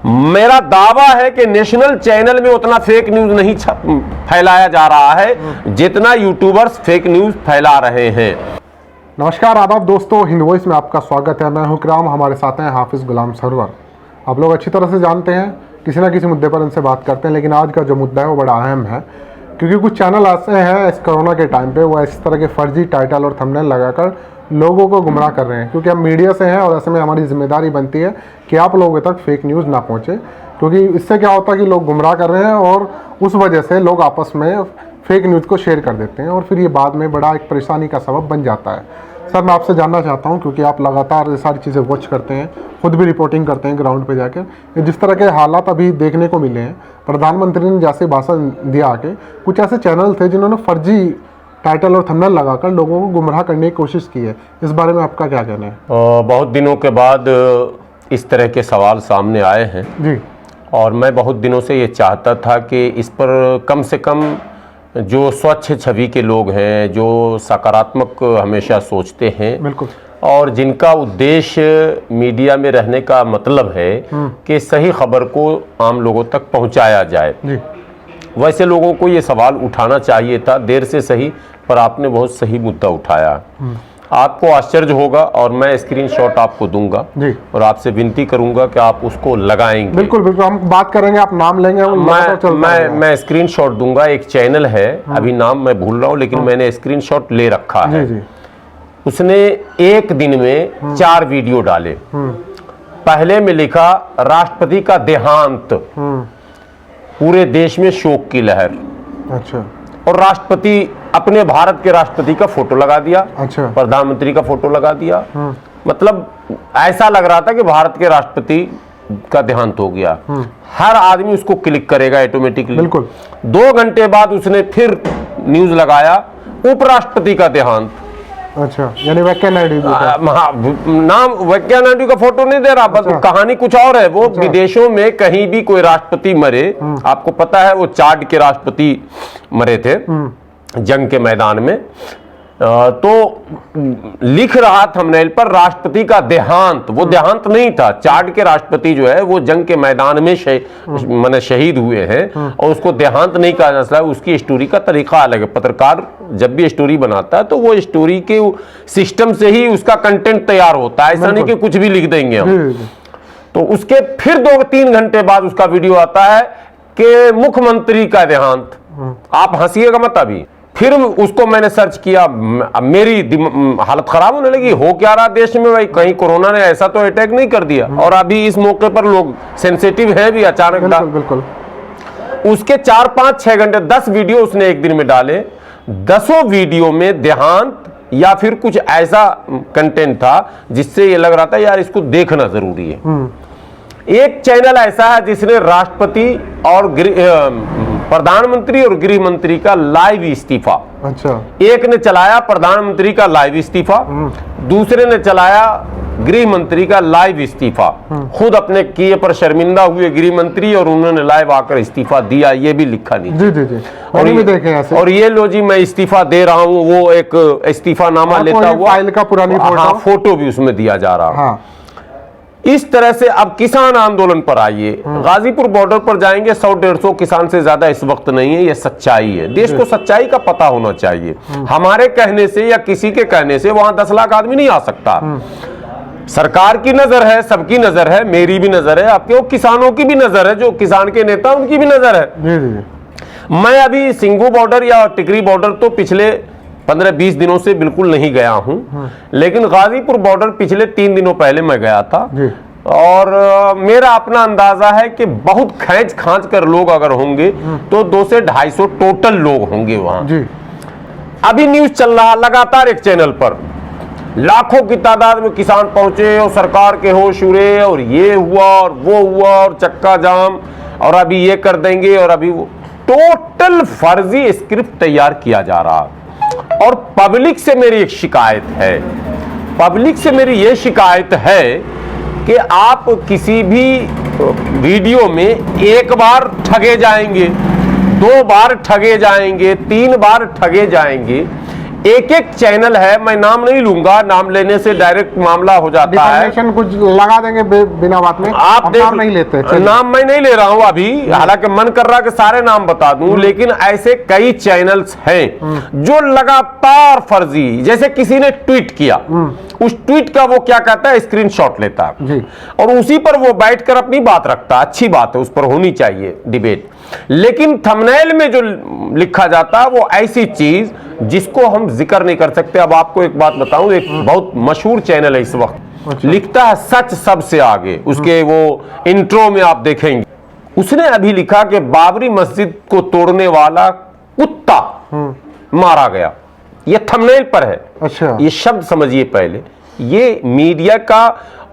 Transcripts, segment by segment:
मेरा दावा है कि नेशनल चैनल में उतना फेक न्यूज नहीं फैलाया जा रहा है जितना यूट्यूबर्स फेक न्यूज फैला रहे हैं। नमस्कार आदाब दोस्तों, हिंद वॉइस में आपका स्वागत है। मैं हूं इकराम, हमारे साथ हैं हाफिज गुलाम सरवर। आप लोग अच्छी तरह से जानते हैं, किसी ना किसी मुद्दे पर इनसे बात करते हैं, लेकिन आज का जो मुद्दा है वो बड़ा अहम है, क्योंकि कुछ चैनल ऐसे हैं इस कोरोना के टाइम पे वो इस तरह के फर्जी टाइटल और थंबनेल लगाकर लोगों को गुमराह कर रहे हैं। क्योंकि हम मीडिया से हैं और ऐसे में हमारी जिम्मेदारी बनती है कि आप लोगों तक फेक न्यूज़ ना पहुंचे, क्योंकि इससे क्या होता है कि लोग गुमराह कर रहे हैं और उस वजह से लोग आपस में फेक न्यूज़ को शेयर कर देते हैं और फिर ये बाद में बड़ा एक परेशानी का सबब बन जाता है। सर, मैं आपसे जानना चाहता हूं, क्योंकि आप लगातार ये सारी चीज़ें वॉच करते हैं, खुद भी रिपोर्टिंग करते हैं ग्राउंड पे जाकर, जिस तरह के हालात अभी देखने को मिले हैं, प्रधानमंत्री ने जैसे भाषण दिया कि कुछ ऐसे चैनल थे जिन्होंने फर्जी टाइटल और थंबनेल लगाकर लोगों को गुमराह करने की कोशिश की है। इस बारे में आपका क्या कहना है? बहुत दिनों के बाद इस तरह के सवाल सामने आए हैं जी, और मैं बहुत दिनों से ये चाहता था कि इस पर कम से कम जो स्वच्छ छवि के लोग हैं, जो सकारात्मक हमेशा सोचते हैं, बिल्कुल, और जिनका उद्देश्य मीडिया में रहने का मतलब है कि सही खबर को आम लोगों तक पहुंचाया जाए, जी, वैसे लोगों को ये सवाल उठाना चाहिए था। देर से सही, पर आपने बहुत सही मुद्दा उठाया। आपको आश्चर्य होगा और मैं स्क्रीनशॉट आपको दूंगा जी, और आपसे विनती करूंगा कि आप उसको लगाएंगे। बिल्कुल बिल्कुल, हम बात करेंगे, आप नाम लेंगे, मैं स्क्रीनशॉट दूंगा। एक चैनल है, अभी नाम मैं भूल रहा हूँ, लेकिन मैंने स्क्रीनशॉट ले रखा है। जी, उसने एक दिन में 4 वीडियो डाले। पहले में लिखा राष्ट्रपति का देहांत, पूरे देश में शोक की लहर। अच्छा, और राष्ट्रपति, अपने भारत के राष्ट्रपति का फोटो लगा दिया, अच्छा, प्रधानमंत्री का फोटो लगा दिया। मतलब ऐसा लग रहा था कि भारत के राष्ट्रपति का देहांत हो गया। हर आदमी उसको क्लिक करेगा ऑटोमेटिकली। बिल्कुल। 2 घंटे बाद उसने फिर न्यूज लगाया उपराष्ट्रपति का देहांत। अच्छा, यानी वेंकैया नायडू नाम वेंकैया नायडू का फोटो नहीं दे रहा, बस कहानी कुछ और है। वो विदेशों में कहीं भी कोई राष्ट्रपति मरे, आपको पता है वो चाड के राष्ट्रपति मरे थे जंग के मैदान में, तो लिख रहा थंबनेल पर राष्ट्रपति का देहांत। वो देहांत नहीं था, चाड के राष्ट्रपति जो है वो जंग के मैदान में माने शहीद हुए हैं, और उसको देहांत नहीं कहा जा सकता। उसकी स्टोरी का तरीका अलग है। पत्रकार जब भी स्टोरी बनाता है तो वो स्टोरी के सिस्टम से ही उसका कंटेंट तैयार होता है, ऐसा नहीं कि कुछ भी लिख देंगे हम। तो उसके फिर 2-3 घंटे बाद उसका वीडियो आता है कि मुख्यमंत्री का देहांत। आप हंसिएगा मत अभी। फिर उसको मैंने सर्च किया, मेरी हालत खराब होने लगी। हो क्या रहा देश में भाई? कहीं कोरोना ने ऐसा तो अटैक नहीं कर दिया? और अभी इस मौके पर लोग सेंसिटिव है भी अचानक। बिल्कुल। उसके 4-5-6 घंटे 10 वीडियो उसने एक दिन में डाले। 10 वीडियो में देहांत या फिर कुछ ऐसा कंटेंट था जिससे ये लग रहा था यार इसको देखना जरूरी है। एक चैनल ऐसा है जिसने राष्ट्रपति और प्रधानमंत्री और गृह मंत्री का लाइव इस्तीफा, अच्छा, एक ने चलाया प्रधानमंत्री का लाइव इस्तीफा, दूसरे ने चलाया गृह मंत्री का लाइव इस्तीफा। खुद अपने किए पर शर्मिंदा हुए गृह मंत्री और उन्होंने लाइव आकर इस्तीफा दिया, ये भी लिखा नहीं। जी जी जी, और ये लो जी मैं इस्तीफा दे रहा हूँ, वो एक इस्तीफा नामा लेता हुआ फाइल का पुरानी फोटो भी उसमें दिया जा रहा। इस तरह से अब किसान आंदोलन पर आइए। गाजीपुर बॉर्डर पर जाएंगे, 100-150 किसान से ज्यादा इस वक्त नहीं है। ये सच्चाई है, देश को सच्चाई का पता होना चाहिए। हमारे कहने से या किसी के कहने से वहां 10 लाख आदमी नहीं आ सकता। सरकार की नजर है, सबकी नजर है, मेरी भी नजर है, आपके वो किसानों की भी नजर है, जो किसान के नेता उनकी भी नजर है। मैं अभी सिंघू बॉर्डर या टिकरी बॉर्डर तो पिछले 15-20 दिनों से बिल्कुल नहीं गया हूं, लेकिन गाजीपुर बॉर्डर पिछले 3 दिनों पहले मैं गया था। और मेरा अपना अंदाजा है कि बहुत खींच खांच कर लोग अगर होंगे तो 200 से 250 टोटल लोग होंगे वहां। अभी न्यूज चल रहा लगातार एक चैनल पर, लाखों की तादाद में किसान पहुंचे और सरकार के होश उड़े और ये हुआ और वो हुआ और चक्का जाम और अभी ये कर देंगे और अभी वो। टोटल फर्जी स्क्रिप्ट तैयार किया जा रहा। और पब्लिक से मेरी एक शिकायत है, पब्लिक से मेरी ये शिकायत है कि आप किसी भी वीडियो में एक बार ठगे जाएंगे, 2 बार ठगे जाएंगे, 3 बार ठगे जाएंगे, एक एक चैनल है, मैं नाम नहीं लूंगा, नाम लेने से डायरेक्ट मामला हो जाता है, कुछ लगा देंगे बिना बात में। आप नाम नहीं लेते, नाम मैं नहीं ले रहा हूं अभी, हालांकि मन कर रहा कि सारे नाम बता दूं, लेकिन ऐसे कई चैनल्स हैं जो लगातार फर्जी, जैसे किसी ने ट्वीट किया, उस ट्वीट का वो क्या कहता है, स्क्रीनशॉट लेता है और उसी पर वो बैठकर अपनी बात रखता है। अच्छी बात है, उस पर होनी चाहिए डिबेट, लेकिन थंबनेल में जो लिखा जाता है वो ऐसी चीज जिसको हम जिक्र नहीं कर सकते। अब आपको एक बात बताऊं, एक बहुत मशहूर चैनल है इस वक्त, लिखता है सच सबसे आगे, उसके वो इंट्रो में आप देखेंगे, उसने अभी लिखा कि बाबरी मस्जिद को तोड़ने वाला कुत्ता मारा गया। ये थंबनेल पर है। अच्छा, ये शब्द समझिए पहले, ये मीडिया का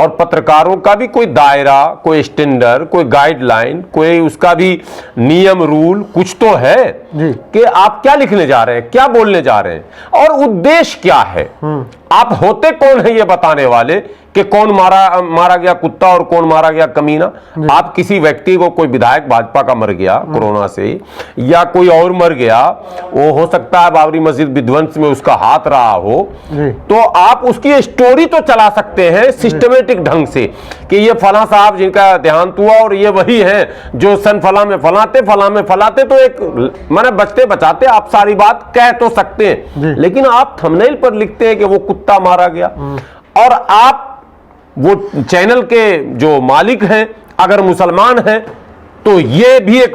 और पत्रकारों का भी कोई दायरा, कोई स्टैंडर्ड, कोई गाइडलाइन, कोई उसका भी नियम रूल कुछ तो है कि आप क्या लिखने जा रहे हैं, क्या बोलने जा रहे हैं और उद्देश्य क्या है। आप होते कौन है ये बताने वाले कि कौन मारा गया कुत्ता और कौन मारा गया कमीना। आप किसी व्यक्ति को, कोई विधायक भाजपा का मर गया कोरोना से या कोई और मर गया, वो हो सकता है बाबरी मस्जिद विध्वंस में उसका हाथ रहा हो, तो आप उसकी स्टोरी तो चला सकते हैं सिस्टमेटिक ढंग से कि ये फला साहब जिनका देहांत हुआ और ये वही है जो सन फला में फलाते, तो एक माने बचते बचाते आप सारी बात कह तो सकते हैं, लेकिन आप थंबनेल पर लिखते हैं कि वो कुत्ता मारा गया। और आप वो चैनल के जो मालिक हैं अगर मुसलमान हैं तो ये भी एक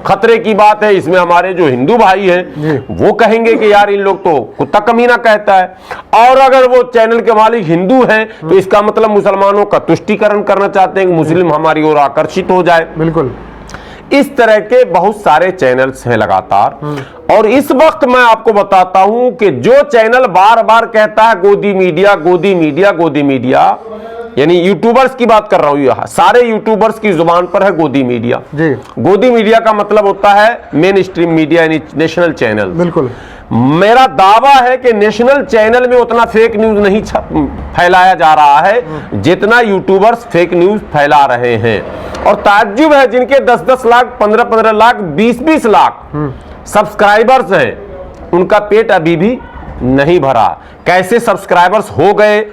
खतरे की बात है। इसमें हमारे जो हिंदू भाई हैं वो कहेंगे कि यार इन लोग तो कुत्ता कमीना कहता है, और अगर वो चैनल के मालिक हिंदू हैं तो इसका मतलब मुसलमानों का तुष्टीकरण करना चाहते हैं कि मुस्लिम हमारी ओर आकर्षित हो जाए। बिल्कुल, इस तरह के बहुत सारे चैनल्स हैं लगातार। और इस वक्त मैं आपको बताता हूं कि जो चैनल बार बार कहता है गोदी मीडिया, गोदी मीडिया, गोदी मीडिया, यानी यूट्यूबर्स की बात कर रहा हूं, सारे यूट्यूबर्स की जुबान पर है गोदी मीडिया। गोदी मीडिया का मतलब होता है मेन स्ट्रीम मीडिया, यानी नेशनल चैनल। बिल्कुल, मेरा दावा है कि नेशनल चैनल में उतना फेक न्यूज नहीं फैलाया जा रहा है जितना यूट्यूबर्स फेक न्यूज फैला रहे हैं। और ताज्जुब है, जिनके 10-10 लाख, 15-15 लाख, 20-20 लाख सब्सक्राइबर्स हैं, उनका पेट अभी भी नहीं भरा। कैसे सब्सक्राइबर्स हो गए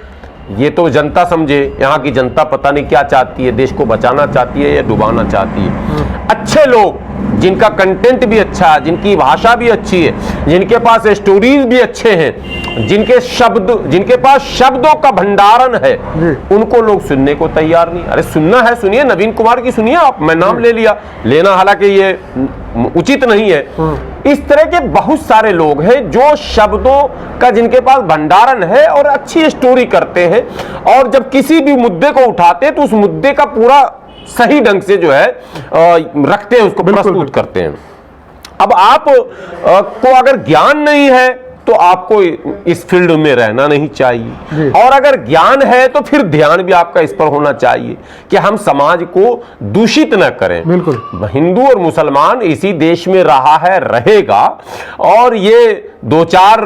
ये तो जनता समझे। यहाँ की जनता पता नहीं क्या चाहती है, देश को बचाना चाहती है या डुबाना चाहती है। अच्छे लोग जिनका कंटेंट भी अच्छा है, जिनकी भाषा भी अच्छी है, जिनके पास स्टोरीज भी अच्छे हैं, जिनके पास शब्दों का भंडारण है, उनको लोग सुनने को तैयार नहीं। अरे सुनना है सुनिए, नवीन कुमार की सुनिए आप, मैं नाम ले लिया, लेना हालांकि ये उचित नहीं है। इस तरह के बहुत सारे लोग हैं जो शब्दों का जिनके पास भंडारण है और अच्छी स्टोरी करते हैं, और जब किसी भी मुद्दे को उठाते हैं तो उस मुद्दे का पूरा सही ढंग से जो है रखते हैं, उसको प्रस्तुत करते हैं। अब आप को अगर ज्ञान नहीं है तो आपको इस फील्ड में रहना नहीं चाहिए, और अगर ज्ञान है तो फिर ध्यान भी आपका इस पर होना चाहिए कि हम समाज को दूषित न करें। बिल्कुल, हिंदू और मुसलमान इसी देश में रहा है, रहेगा, और ये 2-4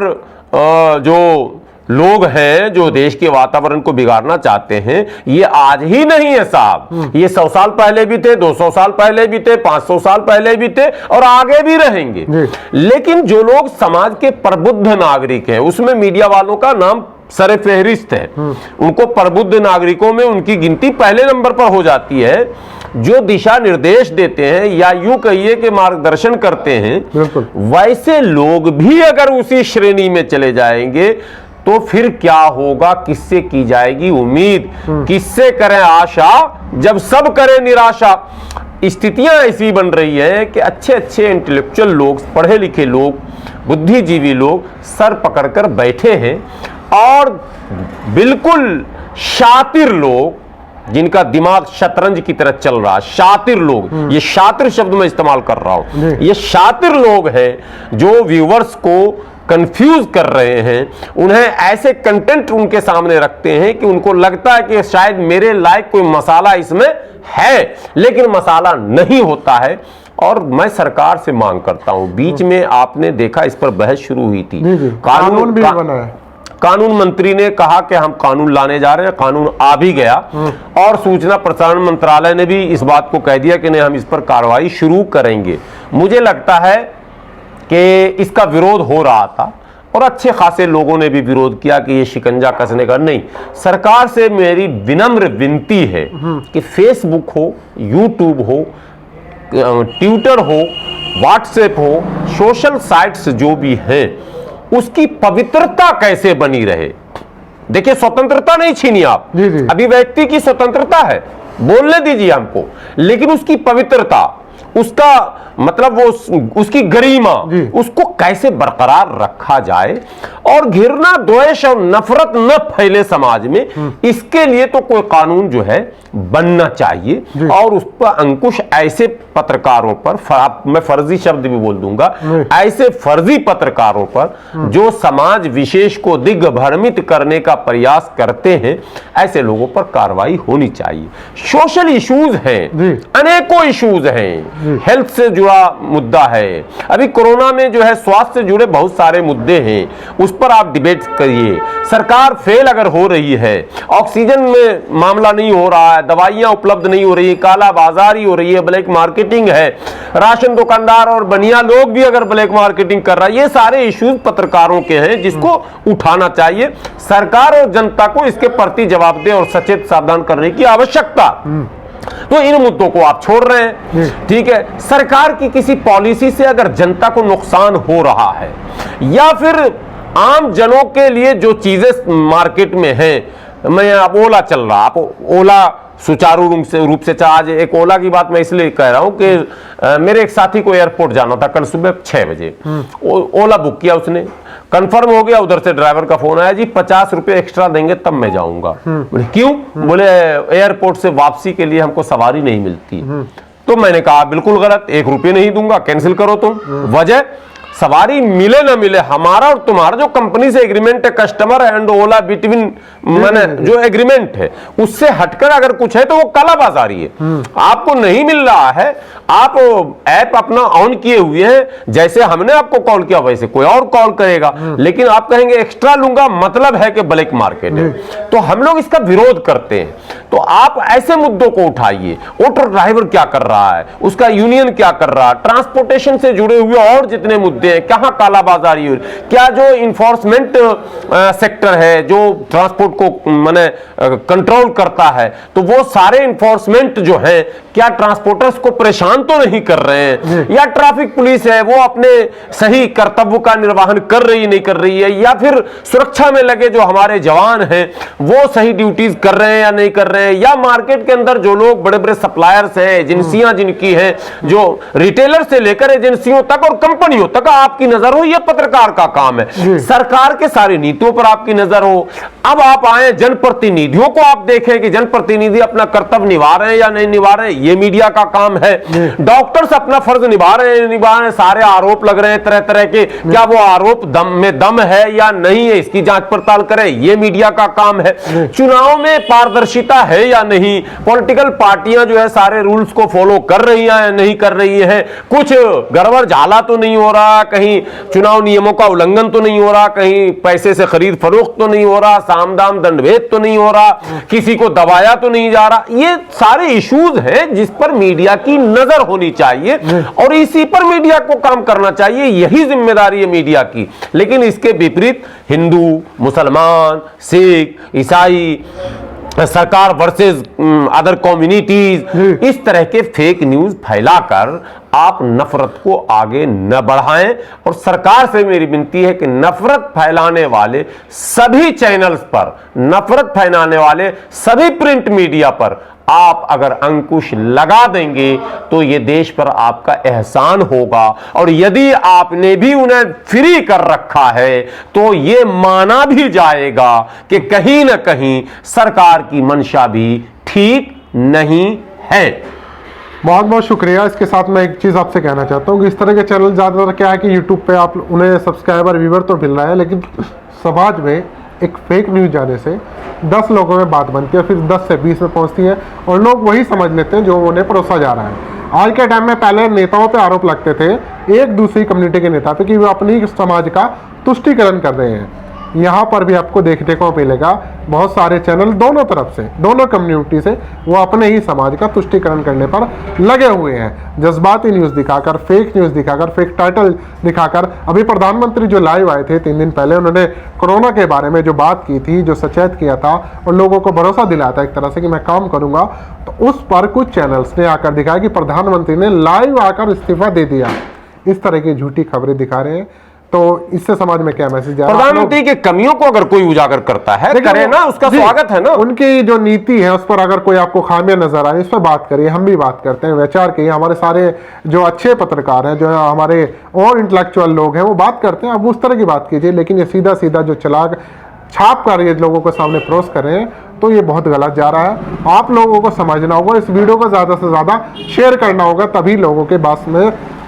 जो लोग हैं जो देश के वातावरण को बिगाड़ना चाहते हैं, ये आज ही नहीं है साहब, ये 100 साल पहले भी थे, 200 साल पहले भी थे, 500 साल पहले भी थे और आगे भी रहेंगे। लेकिन जो लोग समाज के प्रबुद्ध नागरिक हैं, उसमें मीडिया वालों का नाम सरे फहरिस्त है। उनको प्रबुद्ध नागरिकों में उनकी गिनती पहले नंबर पर हो जाती है, जो दिशा निर्देश देते हैं या यूं कहिए कि मार्गदर्शन करते हैं। वैसे लोग भी अगर उसी श्रेणी में चले जाएंगे तो फिर क्या होगा, किससे की जाएगी उम्मीद, किससे करें आशा जब सब करें निराशा। स्थितियां ऐसी बन रही है कि अच्छे अच्छे इंटेलेक्चुअल लोग, पढ़े लिखे लोग, बुद्धिजीवी लोग सर पकड़कर बैठे हैं, और बिल्कुल शातिर लोग जिनका दिमाग शतरंज की तरह चल रहा है, शातिर लोग, ये शातिर शब्द मैं इस्तेमाल कर रहा हूं, ये शातिर लोग हैं जो व्यूअर्स को कंफ्यूज कर रहे हैं। उन्हें ऐसे कंटेंट उनके सामने रखते हैं कि उनको लगता है कि शायद मेरे लायक कोई मसाला इसमें है, लेकिन मसाला नहीं होता है। और मैं सरकार से मांग करता हूं, बीच में आपने देखा इस पर बहस शुरू हुई थी, कानून भी बना है, कानून मंत्री ने कहा कि हम कानून लाने जा रहे हैं, कानून आ भी गया, और सूचना प्रसारण मंत्रालय ने भी इस बात को कह दिया कि नहीं, हम इस पर कार्रवाई शुरू करेंगे। मुझे लगता है कि इसका विरोध हो रहा था और अच्छे खासे लोगों ने भी विरोध किया कि ये शिकंजा कसने का नहीं। सरकार से मेरी विनम्र विनती है कि फेसबुक हो, यूट्यूब हो, ट्विटर हो, व्हाट्सएप हो, सोशल साइट्स जो भी हैं, उसकी पवित्रता कैसे बनी रहे। देखिए, स्वतंत्रता नहीं छीनी आप, अभिव्यक्ति की स्वतंत्रता है, बोलने दीजिए हमको, लेकिन उसकी पवित्रता, उसका मतलब वो उसकी गरिमा, उसको कैसे बरकरार रखा जाए और घृणा, द्वेष और नफरत न फैले समाज में, इसके लिए तो कोई कानून जो है बनना चाहिए। और उस पर अंकुश ऐसे पत्रकारों पर, मैं फर्जी शब्द भी बोल दूंगा, ऐसे फर्जी पत्रकारों पर जो समाज विशेष को दिग्भ्रमित करने का प्रयास करते हैं, ऐसे लोगों पर कार्रवाई होनी चाहिए। सोशल इश्यूज हैं, अनेकों इश्यूज हैं, हेल्थ से जुड़ा मुद्दा है, अभी कोरोना में जो है स्वास्थ्य से जुड़े बहुत सारे मुद्दे हैं, उस पर आप डिबेट करिए। सरकार फेल अगर हो रही है, ऑक्सीजन में मामला नहीं हो रहा है, दवाइयां उपलब्ध नहीं हो रही, काला बाजारी हो रही है, ब्लैक मार्केटिंग है, राशन दुकानदार और बनिया लोग भी अगर ब्लैक मार्केटिंग कर रहा है, ये सारे इश्यूज पत्रकारों के हैं जिसको उठाना चाहिए। सरकार और जनता को इसके प्रति जवाबदेह और सचेत सावधान करने की आवश्यकता। तो इन मुद्दों को आप छोड़ रहे हैं, ठीक है। सरकार की किसी पॉलिसी से अगर जनता को नुकसान हो रहा है या फिर आम जनों के लिए जो चीजें मार्केट में हैं, मैं अब ओला चल रहा, आप ओला सुचारू रूप से आज एक ओला की बात मैं इसलिए कह रहा हूं कि मेरे एक साथी को एयरपोर्ट जाना था कल सुबह 6 बजे, ओला बुक किया उसने, कंफर्म हो गया, उधर से ड्राइवर का फोन आया, जी 50 रुपए एक्स्ट्रा देंगे तब मैं जाऊंगा। बोले क्यों? बोले एयरपोर्ट से वापसी के लिए हमको सवारी नहीं मिलती। तो मैंने कहा बिल्कुल गलत, 1 रुपये नहीं दूंगा, कैंसिल करो तुम। वजह, सवारी मिले ना मिले, हमारा और तुम्हारा जो कंपनी से एग्रीमेंट है, कस्टमर एंड ओला बिटवीन, मैंने जो एग्रीमेंट है उससे हटकर अगर कुछ है तो वो कालाबाजारी है। आपको नहीं मिल रहा है, आप ऐप अपना ऑन किए हुए हैं, जैसे हमने आपको कॉल किया वैसे कोई और कॉल करेगा, लेकिन आप कहेंगे एक्स्ट्रा लूंगा, मतलब है कि ब्लैक मार्केट है। तो हम लोग इसका विरोध करते हैं। तो आप ऐसे मुद्दों को उठाइए, ऑटो ड्राइवर क्या कर रहा है, उसका यूनियन क्या कर रहा है, ट्रांसपोर्टेशन से जुड़े हुए और जितने मुद्दे हैं, कहां कालाबाजारी हो, क्या जो इन्फोर्समेंट सेक्टर है जो ट्रांसपोर्ट को माने कंट्रोल करता है, तो वो सारे इन्फोर्समेंट जो है क्या ट्रांसपोर्टर्स को परेशान तो नहीं कर रहे हैं, या ट्रैफिक पुलिस है वो अपने सही कर्तव्य का निर्वहन कर रही नहीं कर रही है, या फिर सुरक्षा में लगे जो हमारे जवान हैं वो सही ड्यूटीज कर रहे हैं या नहीं कर रहे हैं, या मार्केट के अंदर जो लोग बड़े बड़े सप्लायर्स हैं, एजेंसियां जिनकी हैं, जो रिटेलर से लेकर एजेंसियों तक और कंपनियों तक आपकी नजर हो, यह पत्रकार का काम है। सरकार के सारी नीतियों पर आपकी नजर हो। अब आप आए जनप्रतिनिधियों को आप देखें कि जनप्रतिनिधि अपना कर्तव्य निभा रहे हैं या नहीं निभा रहे हैं, ये मीडिया का काम है। डॉक्टर्स अपना फर्ज निभा रहे हैं निभा रहे हैं, सारे आरोप लग रहे हैं तरह तरह के, क्या वो आरोप दम में दम है या नहीं है, इसकी जांच पड़ताल करें, ये मीडिया का काम है। चुनाव में पारदर्शिता है या नहीं, पॉलिटिकल पार्टियां जो है सारे रूल्स को फॉलो कर रही हैं या नहीं कर रही हैं, कुछ गड़बड़ झाला तो नहीं हो रहा, कहीं चुनाव नियमों का उल्लंघन तो नहीं हो रहा, कहीं पैसे से खरीद फरोख्त तो नहीं हो रहा, साम दाम दंडभेद तो नहीं हो रहा, किसी को दबाया तो नहीं जा रहा। ये सारे इश्यूज हैं जिस पर मीडिया की नजर होनी चाहिए और इसी पर मीडिया को काम करना चाहिए, यही जिम्मेदारी है मीडिया की। लेकिन इसके विपरीत हिंदू, मुसलमान, सिख, ईसाई, सरकार वर्सेस अदर कम्युनिटीज, इस तरह के फेक न्यूज फैलाकर आप नफरत को आगे न बढ़ाएं। और सरकार से मेरी विनती है कि नफरत फैलाने वाले सभी चैनल्स पर, नफरत फैलाने वाले सभी प्रिंट मीडिया पर आप अगर अंकुश लगा देंगे तो ये देश पर आपका एहसान होगा। और यदि आपने भी उन्हें फ्री कर रखा है तो ये माना भी जाएगा कि कहीं ना कहीं सरकार की मंशा भी ठीक नहीं है। बहुत बहुत शुक्रिया। इसके साथ मैं एक चीज़ आपसे कहना चाहता हूँ कि इस तरह के चैनल ज़्यादातर क्या है कि यूट्यूब पे आप उन्हें सब्सक्राइबर व्यूवर तो मिल रहा है, लेकिन समाज में एक फेक न्यूज़ जाने से 10 लोगों में बात बनती है, फिर 10 से 20 में पहुंचती है और लोग वही समझ लेते हैं जो उन्हें परोसा जा रहा है। आज के टाइम में पहले नेताओं पे आरोप लगते थे, एक दूसरी कम्युनिटी के नेता पे, कि वो अपनी समाज का तुष्टीकरण कर रहे हैं। यहाँ पर भी आपको देखने को मिलेगा बहुत सारे चैनल दोनों तरफ से, दोनों कम्युनिटी से वो अपने ही समाज का तुष्टीकरण करने पर लगे हुए हैं। जज्बाती न्यूज़ दिखाकर, फेक न्यूज़ दिखाकर, फेक टाइटल दिखाकर। अभी प्रधानमंत्री जो लाइव आए थे 3 दिन पहले, उन्होंने कोरोना के बारे में जो बात की थी, जो सचेत किया था और लोगों को भरोसा दिलाया था एक तरह से कि मैं काम करूंगा, तो उस पर कुछ चैनल्स ने आकर दिखाया कि प्रधानमंत्री ने लाइव आकर इस्तीफा दे दिया। इस तरह की झूठी खबरें दिखा रहे हैं। तो इससे समाज में क्या मैसेज जा रहा है? प्रधानमंत्री के कमियों को अगर कोई उजागर करता है, करे ना, उसका स्वागत है ना। उनकी जो नीति है उस पर अगर कोई आपको खामियां नजर आए, इस पर बात करिए। हम भी बात करते हैं, विचार किए। हमारे सारे जो अच्छे पत्रकार हैं, जो हमारे और इंटेलेक्चुअल लोग हैं, वो बात करते हैं। आप उस तरह की बात कीजिए, लेकिन ये सीधा सीधा जो चलाक छाप कर ये लोगों के सामने परोस कर रहे हैं, तो ये बहुत गलत जा रहा है। आप लोगों को समझना होगा, इस वीडियो को ज़्यादा से ज़्यादा शेयर करना होगा, तभी लोगों के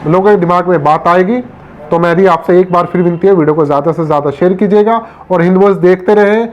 लोगों के दिमाग में बात आएगी। तो मेरी आपसे एक बार फिर विनती है, वीडियो को ज़्यादा से ज़्यादा शेयर कीजिएगा और हिंद वॉइस देखते रहें।